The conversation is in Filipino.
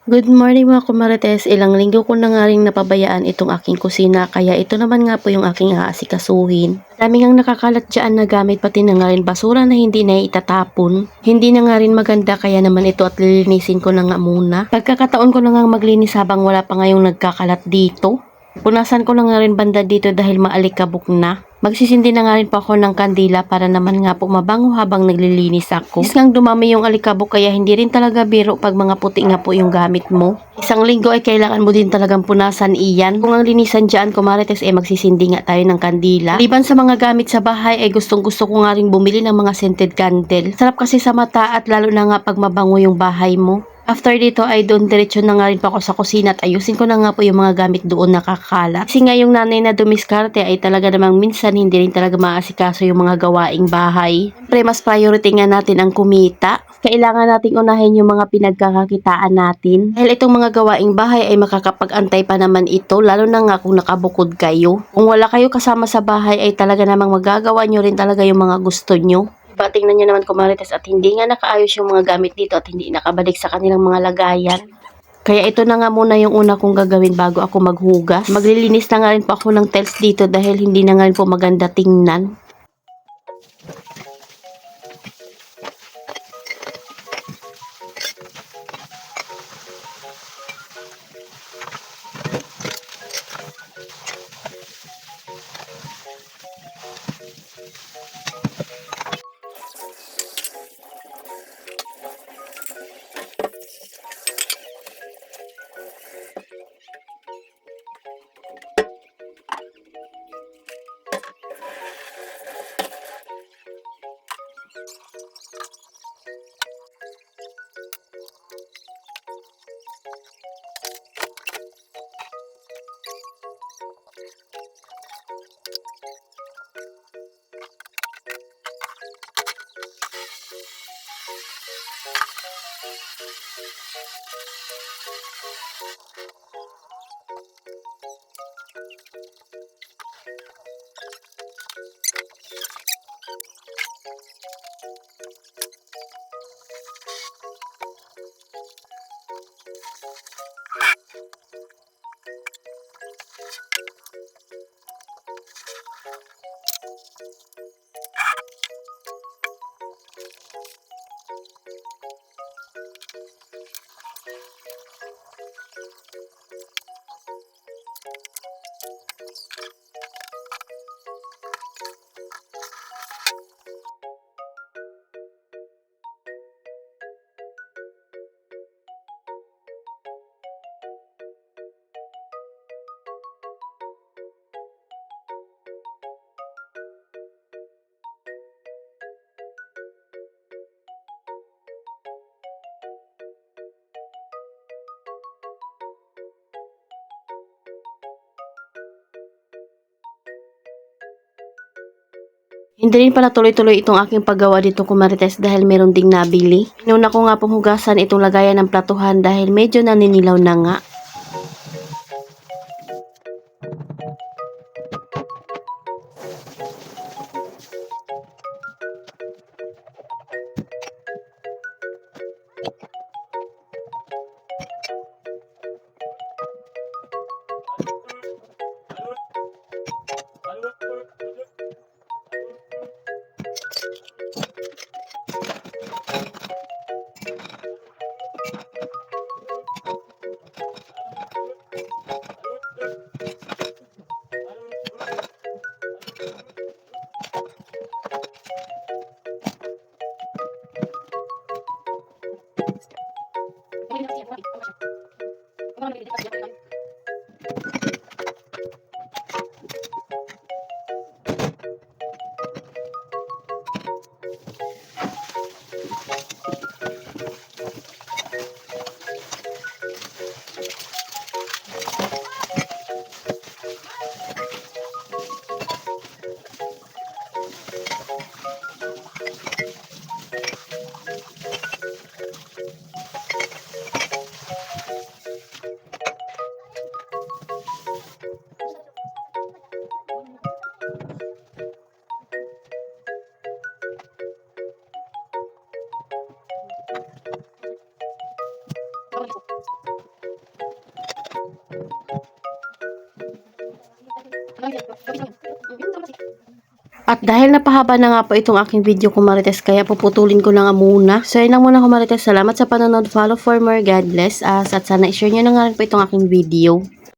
Good morning mga kumarites, ilang linggo ko na nga rin napabayaan itong aking kusina kaya ito naman nga po yung aking aasikasuhin. Dami ngang nakakalat dyan na gamit pati na nga rin basura na hindi na itatapon. Hindi na nga rin maganda kaya naman ito at lilinisin ko na nga muna. Pagkakataon ko na nga maglinis habang wala pa ngayong nagkakalat dito. Punasan ko na nga rin banda dito dahil maalikabok na. Magsisindi na nga rin po ako ng kandila para naman nga po mabango habang naglilinis ako. Isang dumami yung alikabok kaya hindi rin talaga biro pag mga puti nga po yung gamit mo. Isang linggo ay kailangan mo din talagang punasan iyan. Kung ang linisan dyan, kumarites, magsisindi nga tayo ng kandila. Liban sa mga gamit sa bahay ay gustong gusto ko nga rin bumili ng mga scented candle. Sarap kasi sa mata at lalo na nga pag mabango yung bahay mo. After dito ay doon diretso na nga rin pa ako sa kusina at ayusin ko na nga po yung mga gamit doon nakakalat. Kasi nga yung nanay na dumiskarte ay talaga namang minsan hindi rin talaga maasikaso yung mga gawaing bahay. Siyempre mas priority nga natin ang kumita. Kailangan nating unahin yung mga pinagkakakitaan natin. Dahil itong mga gawaing bahay ay makakapag-antay pa naman ito lalo na nga kung nakabukod kayo. Kung wala kayo kasama sa bahay ay talaga namang magagawa nyo rin talaga yung mga gusto nyo. Diba, tingnan nyo naman kumarites at hindi nga nakaayos yung mga gamit dito at hindi nakabalik sa kanilang mga lagayan. Kaya ito na nga muna yung una kong gagawin bago ako maghugas. Maglilinis na nga rin po ako ng tiles dito dahil hindi na nga rin po maganda tingnan. Hindi rin pala tuloy-tuloy itong aking paggawa dito kumarites dahil meron ding nabili. Inuna ko nga pong hugasan itong lagayan ng platuhan dahil medyo naninilaw na nga. At dahil napahaba na nga po itong aking video ko Marites, kaya puputulin ko na nga muna. So yun lang muna ko Marites, salamat sa panonood, follow for more, God bless us, at sana i-share nyo na nga rin po itong aking video.